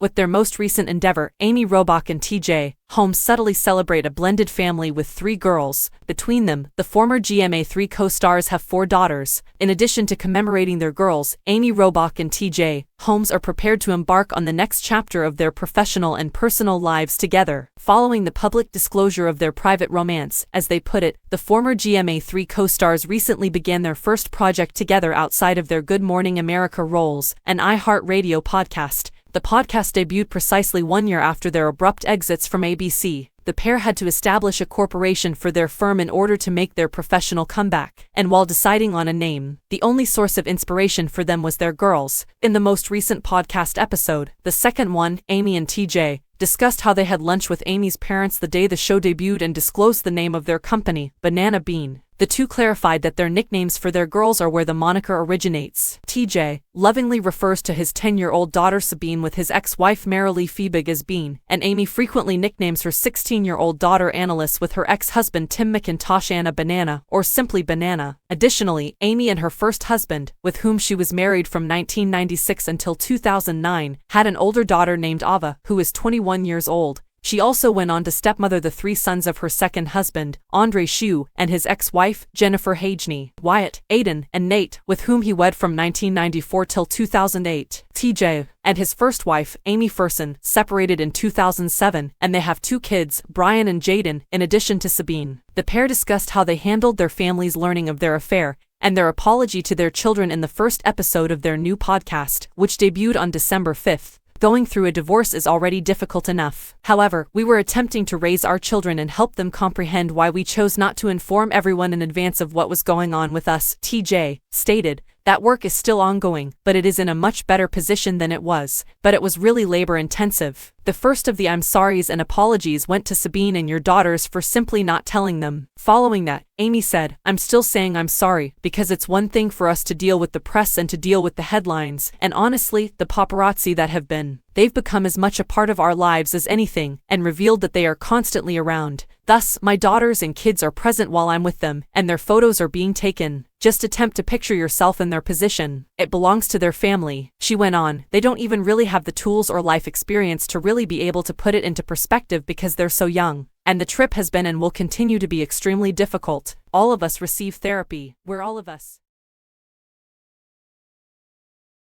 With their most recent endeavor, Amy Robach and TJ Holmes subtly celebrate a blended family with 3 girls. Between them, the former GMA3 co-stars have 4 daughters. In addition to commemorating their girls, Amy Robach and TJ Holmes are prepared to embark on the next chapter of their professional and personal lives together. Following the public disclosure of their private romance, as they put it, the former GMA3 co-stars recently began their first project together outside of their Good Morning America roles, an iHeartRadio podcast. The podcast debuted precisely 1 year after their abrupt exits from ABC. The pair had to establish a corporation for their firm in order to make their professional comeback, and while deciding on a name, the only source of inspiration for them was their girls. In the most recent podcast episode, the second one, Amy and TJ discussed how they had lunch with Amy's parents the day the show debuted and disclosed the name of their company, Banana Bean. The two clarified that their nicknames for their girls are where the moniker originates. TJ lovingly refers to his 10-year-old daughter Sabine with his ex-wife Marilee Fiebig as Bean, and Amy frequently nicknames her 16-year-old daughter Annalise with her ex-husband Tim McIntosh Anna Banana, or simply Banana. Additionally, Amy and her first husband, with whom she was married from 1996 until 2009, had an older daughter named Ava, who is 21 years old. She also went on to stepmother the 3 sons of her second husband, Andre Shue, and his ex-wife, Jennifer Hageney, Wyatt, Aiden, and Nate, with whom he wed from 1994 till 2008. TJ and his first wife, Amy Ferson, separated in 2007, and they have 2 kids, Brian and Jaden, in addition to Sabine. The pair discussed how they handled their family's learning of their affair, and their apology to their children in the first episode of their new podcast, which debuted on December 5th. Going through a divorce is already difficult enough. However, we were attempting to raise our children and help them comprehend why we chose not to inform everyone in advance of what was going on with us, TJ stated. That work is still ongoing, but it is in a much better position than it was, but it was really labor-intensive. The first of the I'm sorries and apologies went to Sabine and your daughters for simply not telling them. Following that, Amy said, I'm still saying I'm sorry, because it's one thing for us to deal with the press and to deal with the headlines, and honestly, the paparazzi that have been. They've become as much a part of our lives as anything, and revealed that they are constantly around. Thus, my daughters and kids are present while I'm with them, and their photos are being taken. Just attempt to picture yourself in their position. It belongs to their family. She went on, they don't even really have the tools or life experience to really be able to put it into perspective because they're so young. And the trip has been and will continue to be extremely difficult. All of us receive therapy. We're all of us.